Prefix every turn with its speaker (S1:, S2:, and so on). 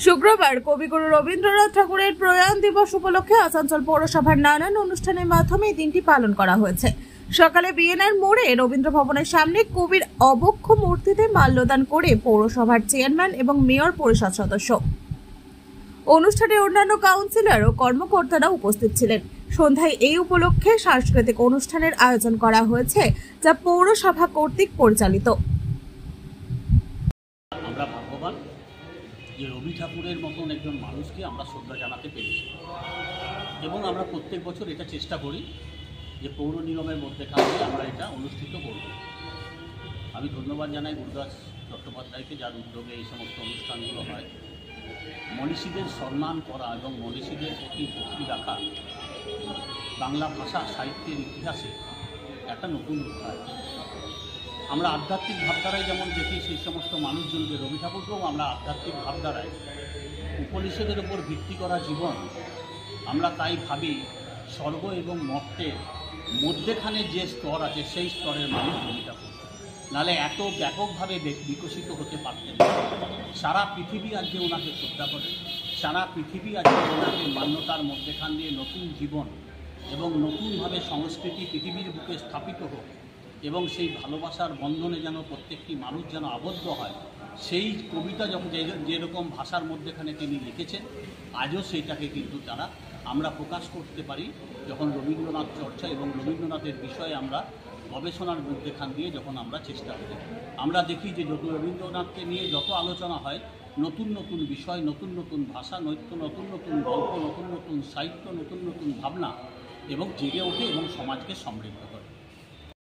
S1: শুক্রবার কবিগুরু রবীন্দ্রনাথ ঠাকুরের প্রয়াণ দিবস উপলক্ষে আসানসোল পৌরসভার নানান অনুষ্ঠানের মাধ্যমে এই দিনটি পালন করা হয়েছে। সকালে বিএনআর মোড়ে রবীন্দ্র ভবনের সামনে কবির অবক্ষ মূর্তিতে মাল্যদান করে পৌরসভার চেয়ারম্যান এবং মেয়র পরিষদ সদস্য। অনুষ্ঠানে অন্যান্য কাউন্সিলর ও কর্মকর্তারা উপস্থিত ছিলেন। সন্ধ্যায় এই উপলক্ষে সাংস্কৃতিক অনুষ্ঠানের আয়োজন করা হয়েছে, যা পৌরসভা কর্তৃক পরিচালিত।
S2: আমরা ভাগ্যবান যে রবি ঠাকুরের মতন একজন মানুষকে আমরা শ্রদ্ধা জানাতে পেরেছি, এবং আমরা প্রত্যেক বছর এটা চেষ্টা করি যে পৌর নিগমের মধ্যেখানে আমরা এটা অনুষ্ঠিত করব। আমি ধন্যবাদ জানাই গুরুদাস চট্টোপাধ্যায়কে, যার উদ্যোগে এই সমস্ত অনুষ্ঠানগুলো হয়। মনীষীদের সম্মান করা এবং মনীষীদের প্রতি ভক্তি রাখা বাংলা ভাষা সাহিত্যের ইতিহাসে একটা নতুন অধ্যায়। আমরা আধ্যাত্মিক ভাবধারায় যেমন দেখি সেই সমস্ত মানুষজনকে, রবি ঠাকুরকেও আমরা আধ্যাত্মিক ভাবধারায় উপনিষদের উপর ভিত্তি করা জীবন, আমরা তাই ভাবি স্বর্গ এবং মর্তের মধ্যেখানে যে স্তর আছে সেই স্তরের মানুষ রবি ঠাকুর, নাহলে এত ব্যাপকভাবে বিকশিত হতে পারতেন। সারা পৃথিবী আজকে ওনাকে শ্রদ্ধা করে, সারা পৃথিবী আজকে ওনাকে মান্যতার মধ্যেখান দিয়ে নতুন জীবন এবং নতুনভাবে সংস্কৃতি পৃথিবীর বুকে স্থাপিত হোক, এবং সেই ভালোবাসার বন্ধনে যেন প্রত্যেকটি মানুষ যেন আবদ্ধ হয়, সেই কবিতা যখন যেরকম ভাষার মধ্যেখানে তিনি লিখেছেন, আজও সেইটাকে কিন্তু আমরা প্রকাশ করতে পারি যখন রবীন্দ্রনাথ চর্চা এবং রবীন্দ্রনাথের বিষয়ে আমরা গবেষণার মধ্যেখান দিয়ে যখন আমরা চেষ্টা করি। আমরা দেখি যে যত রবীন্দ্রনাথকে নিয়ে যত আলোচনা হয়, নতুন নতুন বিষয়, নতুন নতুন ভাষা, নতুন নতুন গল্প, নতুন নতুন সাহিত্য, নতুন নতুন ভাবনা এবং জেগে ওঠে এবং সমাজকে সমৃদ্ধ করে।